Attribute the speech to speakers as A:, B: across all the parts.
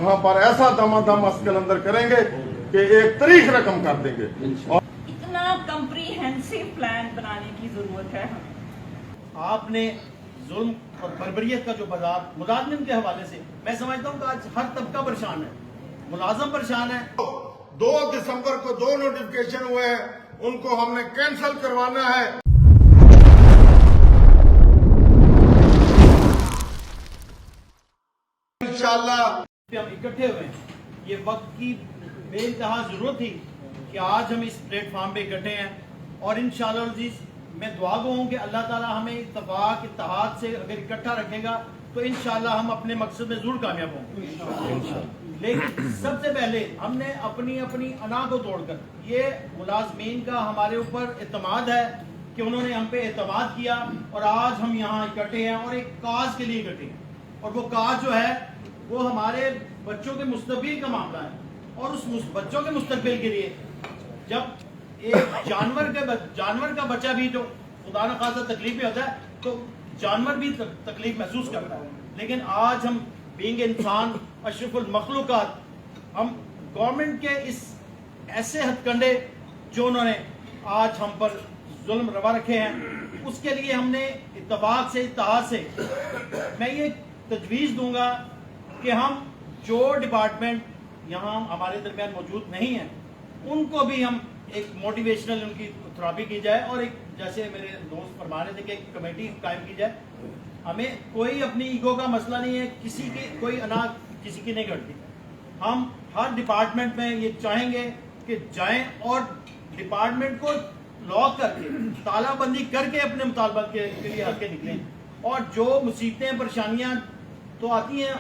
A: वहाँ पर ऐसा दमादम अस्कलंदर करेंगे कि एक तारीख रकम कर देंगे। और
B: इतना कम्प्रीहेंसिव प्लान बनाने की जरूरत है हमें।
C: आपने जुल्म और बर्बरियत का जो बाजार मुलाजमिन के हवाले से, मैं समझता हूँ कि आज हर तबका परेशान है, मुलाजम परेशान है।
A: 2 दिसंबर को 2 नोटिफिकेशन हुए हैं, उनको हमने कैंसिल करवाना है। इंशाल्लाह
C: हम इकट्ठे हुए हैं, ये वक्त की बेइंतहा जरूरत थी कि आज हम इस प्लेटफॉर्म पे इकट्ठे हैं। और इंशाअल्लाह अज़ीज़ मैं दुआ गो हूँ कि अल्लाह ताला हमें इत्तेफाक इत्तेहाद से अगर इकट्ठा रखेगा तो इंशाअल्लाह हम अपने मकसद में जरूर कामयाब होंगे। लेकिन सबसे पहले हमने अपनी अपनी अना को तोड़कर, ये मुलाजमीन का हमारे ऊपर एतमाद है कि उन्होंने हम पे एतमाद किया और आज हम यहाँ इकट्ठे हैं और एक काज के लिए इकट्ठे हैं। और वो काज जो है वो हमारे बच्चों के मुस्तकबिल का मामला है। और उस बच्चों के मुस्तकबिल के लिए जब एक जानवर का बच्चा भी जो खुदा न खासा तकलीफ में होता है तो जानवर भी तकलीफ महसूस करता है। लेकिन आज हम बीइंग इंसान अशरफुल मखलूकात, हम गवर्नमेंट के इस ऐसे हथकंडे जो उन्होंने आज हम पर जुल्म रवा रखे हैं, उसके लिए हमने इत्तेफाक से इत्तेहाद से मैं ये तजवीज़ दूंगा कि हम जो डिपार्टमेंट यहाँ हमारे दरमियान मौजूद नहीं है उनको भी हम एक मोटिवेशनल उनकी थेरेपी की जाए और एक जैसे मेरे दोस्त फरमा रहे थे कि एक कमेटी कायम की जाए। हमें कोई अपनी ईगो का मसला नहीं है, किसी की कोई अनाज किसी की नहीं घटती। हम हर डिपार्टमेंट में ये चाहेंगे कि जाएं और डिपार्टमेंट को लॉक करके तालाबंदी करके अपने मुतालबात के लिए हल्के निकलें। और जो मुसीबतें परेशानियां तो आती हैं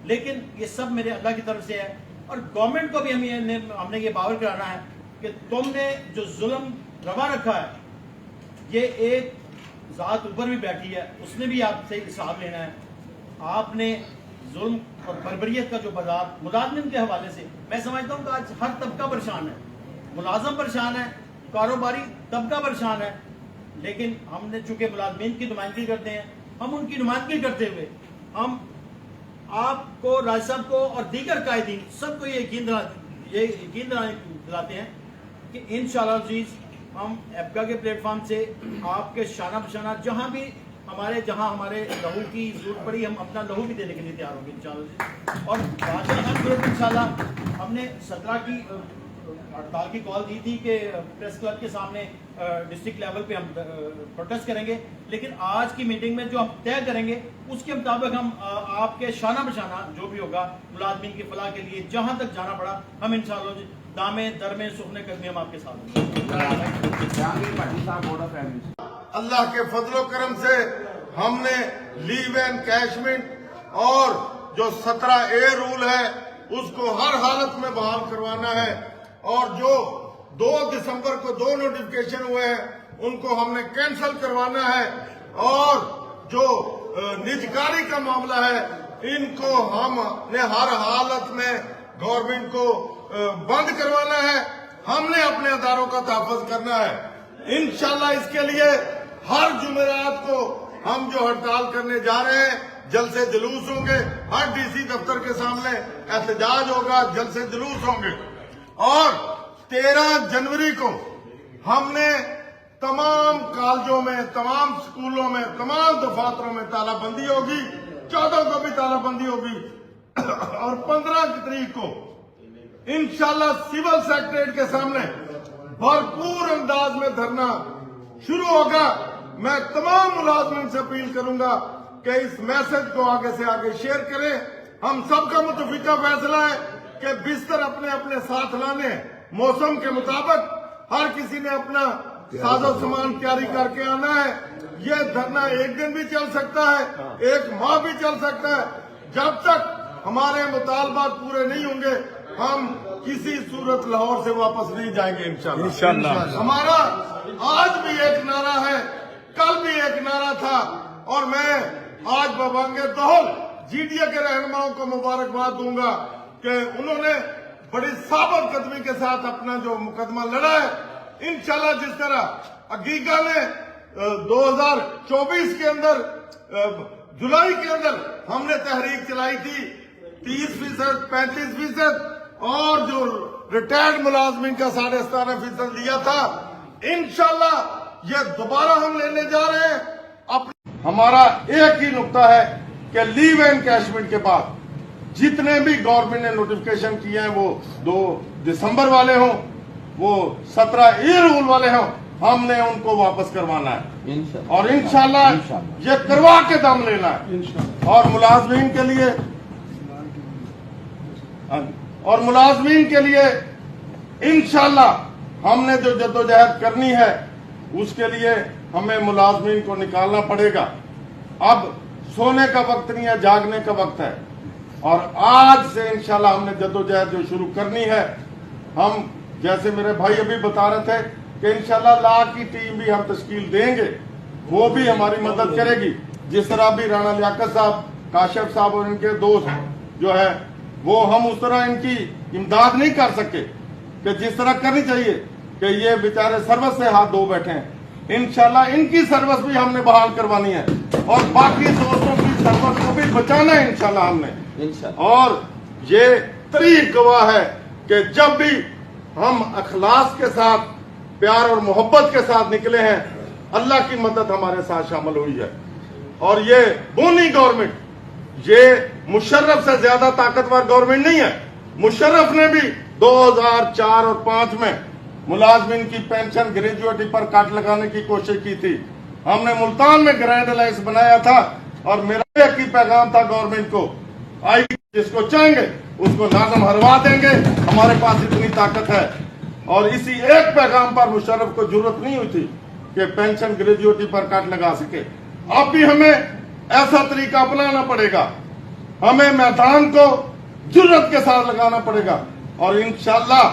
C: लेकिन ये सब मेरे अल्लाह की तरफ से है। और गवर्नमेंट को भी हमने ये बावर कराना है कि तुमने जो जुल्म रवा रखा है, ये एक ज़ात ऊपर भी बैठी है, उसने भी आपसे हिसाब लेना है। आपने जुल्म और बर्बरियत का जो बाजार मुलाजमिन के हवाले से, मैं समझता हूँ कि आज हर तबका परेशान है, मुलाजम परेशान है, कारोबारी तबका परेशान है। लेकिन हमने चूंकि मुलाजमिन की नुमाइंदगी करते हैं, हम उनकी नुमाइंदगी करते हुए हम आपको, राज साहब को और दीगर कायदीन सबको ये यकीन दिलाते हैं कि इंशाअल्लाह अज़ीज़ हम एप्का के प्लेटफॉर्म से आपके शाना बशाना जहाँ हमारे लहू की जरूरत पड़ी, हम अपना लहू भी देने के लिए तैयार होंगे इंशाअल्लाह। और बादशाह इंशाअल्लाह हमने 17 की हड़ताल की कॉल दी थी कि प्रेस क्लब के सामने डिस्ट्रिक्ट लेवल पे हम प्रोटेस्ट करेंगे। लेकिन आज की मीटिंग में जो हम तय करेंगे उसके मुताबिक हम आपके शाना बशाना जो भी होगा मुलाजमीन की फलाह के लिए जहां तक जाना पड़ा, हम इंशाअल्लाह दामे दरमे सुखने कदमी हम आपके साथ होंगे।
A: अल्लाह के फजलो करम से हमने लीव एंड कैशमेंट और जो 17A रूल है उसको हर हालत में बहाल करवाना है। और जो 2 दिसंबर को 2 नोटिफिकेशन हुए हैं उनको हमने कैंसिल करवाना है। और जो निजकारी का मामला है इनको हमने हर हालत में गवर्नमेंट को बंद करवाना है। हमने अपने अदारों का तहफ़्फ़ुज़ करना है। इंशाल्लाह इसके लिए हर जुमेरात को हम जो हड़ताल करने जा रहे हैं, जलसे जुलूस होंगे, हर डीसी दफ्तर के सामने एहतजाज होगा, जलसे जुलूस होंगे। और 13 जनवरी को हमने तमाम कॉलेजों में, तमाम स्कूलों में, तमाम दफातरों में तालाबंदी होगी, 14 को भी तालाबंदी होगी। और 15 तारीख को इंशाल्लाह सिविल सेक्रेटरीट के सामने भरपूर अंदाज में धरना शुरू होगा। मैं तमाम मुलाजमिन से अपील करूंगा कि इस मैसेज को आगे से आगे शेयर करें। हम सबका मुतफिका फैसला है कि बिस्तर अपने अपने साथ लाने, मौसम के मुताबिक हर किसी ने अपना साजो सामान तैयारी करके आना है। ये धरना एक दिन भी चल सकता है, एक माह भी चल सकता है। जब तक हमारे मुतालबात पूरे नहीं होंगे हम किसी सूरत लाहौर से वापस नहीं जाएंगे इंशाअल्लाह। हमारा आज भी एक नारा है, कल भी एक नारा था। और मैं आज बबांगे तोहल जीडीए के रहनुमाओं को मुबारकबाद दूंगा कि उन्होंने बड़ी साबर कदमी के साथ अपना जो मुकदमा लड़ा है। इंशाल्लाह जिस तरह अगीगा ने 2024 के अंदर जुलाई के अंदर हमने तहरीक चलाई थी, 30%, 35% और जो रिटायर्ड मुलाजमीन का 17.5% लिया था, इंशाल्लाह ये दोबारा हम लेने जा रहे हैं। हमारा एक ही नुक्ता है कि लीव एनकैशमेंट के बाद जितने भी गवर्नमेंट ने नोटिफिकेशन किए हैं, वो 2 दिसंबर वाले हों, वो 17A रूल वाले हों, हमने उनको वापस करवाना है और इंशाल्लाह ये करवा के दम लेना है। और मुलाजमीन के लिए इंशाल्लाह हमने जो जद्दोजहद करनी है उसके लिए हमें मुलाजमीन को निकालना पड़ेगा। अब सोने का वक्त नहीं है, जागने का वक्त है और आज से इंशाल्लाह हमने जद्दोजहद जो शुरू करनी है। हम जैसे मेरे भाई अभी बता रहे थे कि इंशाल्लाह ला की टीम भी हम तश्कील देंगे, वो भी हमारी मदद करेगी। जिस तरह भी राणा लियाकत साहब, काशिफ साहब और इनके दोस्त जो है वो हम उस तरह इनकी इमदाद नहीं कर सके कि जिस तरह करनी चाहिए कि ये बेचारे सर्विस से हाथ धो बैठे हैं। इंशाल्लाह इनकी सर्विस भी हमने बहाल करवानी है और बाकी दोस्तों की सर्विस को भी बचाना है इंशाल्लाह हमने। और ये तरीक गवाह है कि जब भी हम अखलास के साथ, प्यार और मोहब्बत के साथ निकले हैं, अल्लाह की मदद हमारे साथ शामिल हुई है। और ये बोनी गवर्नमेंट, ये मुशर्रफ से ज्यादा ताकतवर गवर्नमेंट नहीं है। मुशर्रफ ने भी 2004 और 5 में मुलाजमीन की पेंशन, ग्रेजुएटी पर काट लगाने की कोशिश की थी। हमने मुल्तान में ग्रैंड अलायंस बनाया था और मेरा एक ही पैगाम था गवर्नमेंट को, आई जिसको चाहेंगे उसको नाज़म हरवा देंगे, हमारे पास इतनी ताकत है। और इसी एक पैगाम पर मुशर्रफ को जरूरत नहीं हुई थी कि पेंशन, ग्रेजुएटी पर काट लगा सके। अब भी हमें ऐसा तरीका अपनाना पड़ेगा, हमें मैदान को जुर्रत के साथ लगाना पड़ेगा। और इंशाल्लाह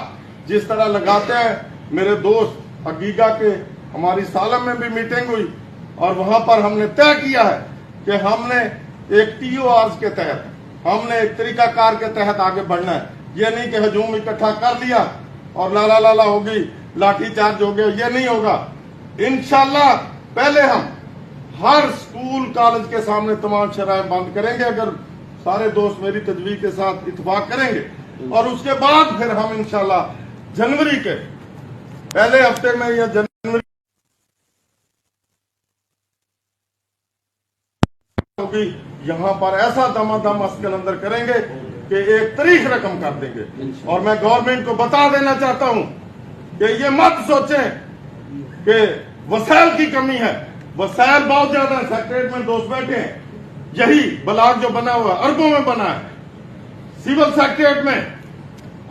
A: जिस तरह लगाते हैं, मेरे दोस्त अकीका के हमारी सालम में भी मीटिंग हुई और वहां पर हमने तय किया है कि हमने एक TORs के तहत, हमने एक तरीकाकार के तहत आगे बढ़ना है। ये नहीं कि हजूम इकट्ठा कर लिया और लाला होगी, लाठी चार्ज हो गया, ये नहीं होगा। इंशाल्लाह पहले हम हर स्कूल कॉलेज के सामने तमाम शराय बंद करेंगे, अगर सारे दोस्त मेरी तजवीज के साथ इत्तेफाक करेंगे। और उसके बाद फिर हम इंशाल्लाह जनवरी के पहले हफ्ते में या जनवरी होगी, यहाँ पर ऐसा दमादम अस्कल अंदर करेंगे कि एक तारीख रकम कर देंगे। और मैं गवर्नमेंट को बता देना चाहता हूं कि ये मत सोचें कि वसाइल की कमी है, वसाइल बहुत ज्यादा है। सेक्रेटरीट में दोस्त बैठे हैं, यही ब्लॉक जो बना हुआ अरबों में बना है। सिविल सेक्रेटरीट में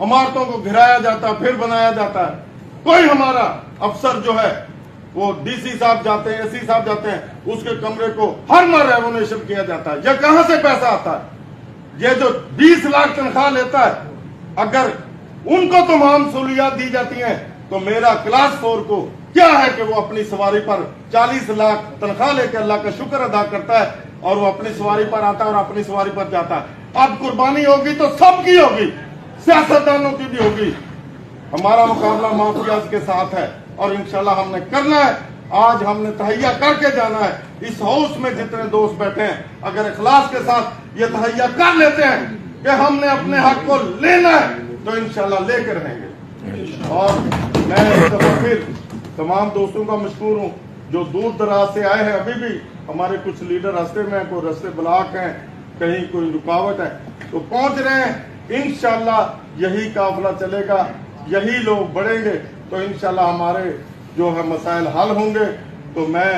A: इमारतों को घिराया जाता है, फिर बनाया जाता है। कोई हमारा अफसर जो है वो DC साहब जाते हैं, SC साहब जाते हैं, उसके कमरे को हर माह रेनोवेशन किया जाता है। ये कहां से पैसा आता है? ये जो 20 लाख तनख्वाह लेता है, अगर उनको तमाम सहूलियात दी जाती हैं तो मेरा क्लास 4 को क्या है कि वो अपनी सवारी पर 40 लाख तनख्वाह लेकर अल्लाह का शुक्र अदा करता है और वो अपनी सवारी पर आता है और अपनी सवारी पर जाता है। अब कुर्बानी होगी तो सबकी होगी, सियासतदानों की भी होगी। हमारा मुकाबला माफियाज के साथ है और इंशाल्लाह हमने करना है। आज हमने तहैया करके जाना है। इस हाउस में जितने दोस्त बैठे हैं, अगर इखलास के साथ ये तहैया कर लेते हैं कि हमने अपने हक को लेना है तो इंशाल्लाह लेकर रहेंगे। और मैं इस दफा फिर तमाम दोस्तों का मशकूर हूँ जो दूर दराज से आए हैं। अभी भी हमारे कुछ लीडर रास्ते में, कोई रास्ते ब्लॉक हैं, कहीं कोई रुकावट है, तो पहुंच रहे हैं। इंशाल्लाह यही काफिला चलेगा, यही लोग बढ़ेंगे तो इंशाल्लाह हमारे जो है मसाइल हल होंगे। तो मैं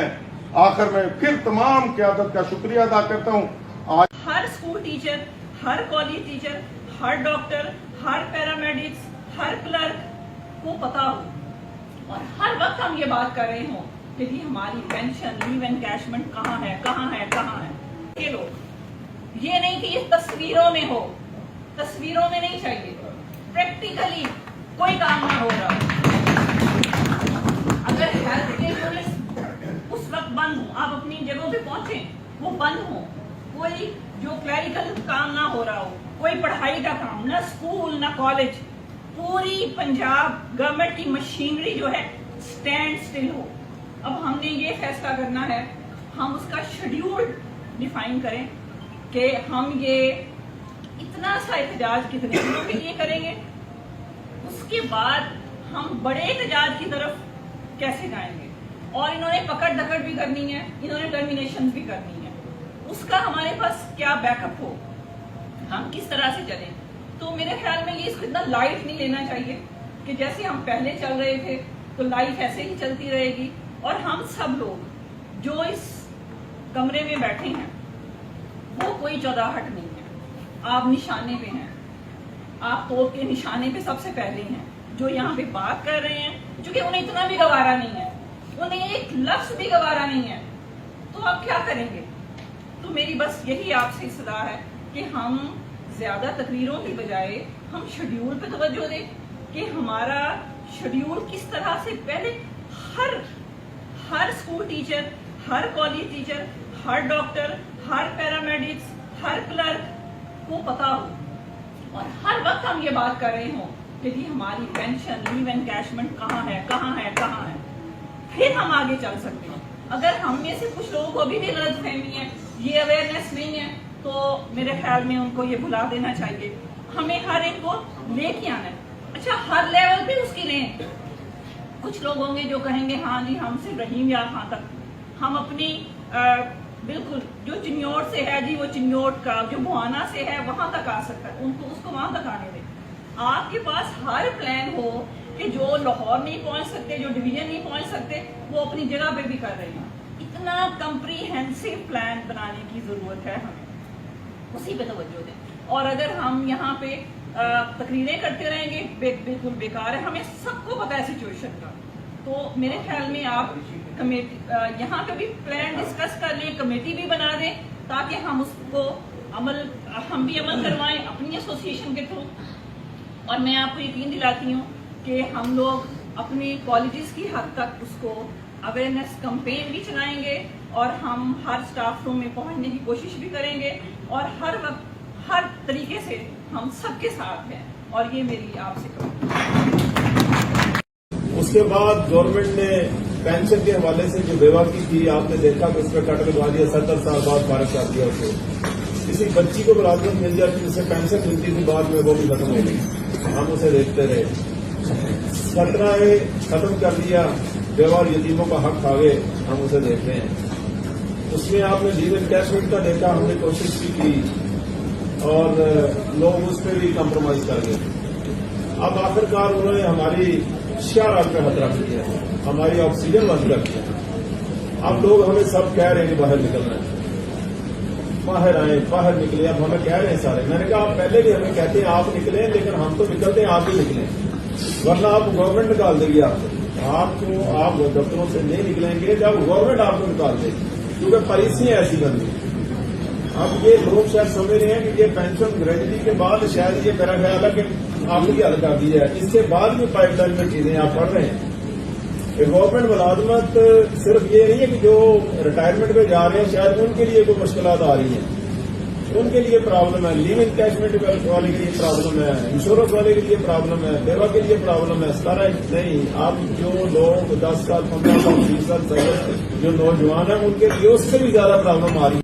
A: आखिर में फिर तमाम क़यादत का शुक्रिया अदा करता हूँ। आज
B: हर स्कूल टीचर, हर कॉलेज टीचर, हर डॉक्टर, हर पैरामेडिक्स, हर क्लर्क को पता हो और हर वक्त हम ये बात कर रहे हों कि जी हमारी पेंशन, लीव एनकैशमेंट कहाँ है, कहाँ है, कहाँ है। ये लोग ये नहीं कि ये तस्वीरों में हो, तस्वीरों में नहीं चाहिए, प्रैक्टिकली कोई काम ना हो रहा। अगर हेल्थ के यूनिट्स उस वक्त बंद हो, आप अपनी जगहों पे पहुंचे, वो बंद हो, कोई जो क्लरिकल काम ना हो रहा हो, कोई पढ़ाई का काम, ना स्कूल ना कॉलेज, पूरी पंजाब गवर्नमेंट की मशीनरी जो है स्टैंड स्टिल हो। अब हमने ये फैसला करना है, हम उसका शेड्यूल डिफाइन करें कि हम ये इतना सा एहतजाज कितने दिनों के लिए करेंगे? उसके बाद हम बड़े एहतजाज की तरफ कैसे जाएंगे? और इन्होंने पकड़ दकड़ भी करनी है, इन्होंने टर्मिनेशन भी करनी है, उसका हमारे पास क्या बैकअप हो, हम किस तरह से चलें? तो मेरे ख्याल में ये इसको इतना लाइट नहीं लेना चाहिए कि जैसे हम पहले चल रहे थे तो लाइफ ऐसे ही चलती रहेगी। और हम सब लोग जो इस कमरे में बैठे हैं वो कोई चौराहट नहीं है, आप निशाने पे हैं, आप तोप के निशाने पे सबसे पहले हैं। जो यहाँ पे बात कर रहे हैं, क्योंकि उन्हें इतना भी गवारा नहीं है, उन्हें एक लफ्ज भी गवारा नहीं है, तो आप क्या करेंगे? तो मेरी बस यही आपसे सलाह है कि हम ज्यादा तकरीरों की बजाय हम शेड्यूल पे तवज्जो दें कि हमारा शेड्यूल किस तरह से पहले हर स्कूल टीचर, हर कॉलेज टीचर, हर डॉक्टर, हर पैरामेडिक्स, हर क्लर्क को पता हो और हर वक्त हम ये बात कर रहे हों कि जी हमारी पेंशन, लीव एनकैशमेंट कहाँ है, कहाँ है, कहाँ है। फिर हम आगे चल सकते हैं। अगर हम में से कुछ लोगों को अभी भी गलतफहमी है, ये अवेयरनेस नहीं है, तो मेरे ख्याल में उनको ये भुला देना चाहिए। हमें हर एक को लेके आना है। अच्छा, हर लेवल पे उसकी लें। कुछ लोग होंगे जो कहेंगे हाँ जी हम सिर्फ रहीम यार खां तक, हम अपनी बिल्कुल जो चिन्योट से है जी वो चिन्योट का, जो बुआना से है वहां तक आ सकता है, उनको उसको वहां तक आने दें। आपके पास हर प्लान हो कि जो लाहौर नहीं पहुंच सकते, जो डिवीजन नहीं पहुंच सकते, वो अपनी जगह पे भी कर रहे हैं। इतना कंप्रीहेंसिव प्लान बनाने की जरूरत है हमें, उसी पे तवज्जो दें। और अगर हम यहाँ पे तकरीरें करते रहेंगे बिल्कुल बेकार है। हमें सबको पता है सिचुएशन का, तो मेरे ख्याल में आप कमेटी यहाँ पे भी प्लान डिस्कस कर लें, कमेटी भी बना दें ताकि हम उसको हम भी अमल करवाएं अपनी एसोसिएशन के थ्रू। और मैं आपको यकीन दिलाती हूँ कि हम लोग अपनी कॉलेजेस की हद तक उसको अवेयरनेस कैंपेन भी चलाएंगे और हम हर स्टाफ रूम में पहुंचने की कोशिश भी करेंगे और हर वक्त हर तरीके से हम सबके साथ हैं। और ये मेरी आपसे
D: उसके बाद गवर्नमेंट ने पेंशन के हवाले से जो बेवाकी थी, आपने देखा कि उस पर कट लगवा दिया, 70 साल बाद फारिग कर दिया उसे। किसी बच्ची को मुलाजमत मिल जाती, उसे पेंशन मिलती थी, बाद में वो भी खत्म हो गई, हम उसे देखते रहे। 17 खत्म कर दिया, बेवा और यतीमों का हक खा गए, हम उसे देखते हैं। उसमें आपने लीव एनकैशमेंट का देखा, हमने कोशिश भी की और लोग उस पर भी कम्प्रोमाइज कर गए। अब आखिरकार उन्होंने हमारी शहर पे खतरा किया, हमारी ऑक्सीजन बंद कर दिया। अब लोग हमें सब कह रहे हैं कि बाहर निकलना है, बाहर आए, बाहर निकले। अब हमें कह रहे हैं सारे, मैंने कहा आप पहले भी हमें कहते हैं आप निकले, लेकिन हम तो निकलते हैं आप भी निकलें, वरना आप गवर्नमेंट निकाल देगी आपको। आप दफ्तरों से नहीं निकलेंगे जब गवर्नमेंट आपको निकाल देगी, क्योंकि पॉलिसियां ऐसी बन गई। अब ये लोग शायद समझ रहे हैं कि ये पेंशन ग्रेजुटी के बाद शायद ये मेरा ख्याल है कि आपकी हल कर दी है, इसके बाद भी पाइपलाइन में चीजें आप पढ़ रहे हैं। गवर्नमेंट मुलाजमत सिर्फ ये नहीं है कि जो रिटायरमेंट पे जा रहे हैं शायद उनके लिए कोई मुश्किलात आ रही हैं, उनके लिए प्रॉब्लम है, लीव एनकैशमेंट वाले के लिए प्रॉब्लम है, इंश्योरेंस वाले के लिए प्रॉब्लम है, बेवा के लिए प्रॉब्लम है। सारा नहीं, आप जो लोग 10 साल 15 साल 20 साल जो नौजवान हैं उनके लिए उससे भी ज्यादा प्रॉब्लम आ रही है।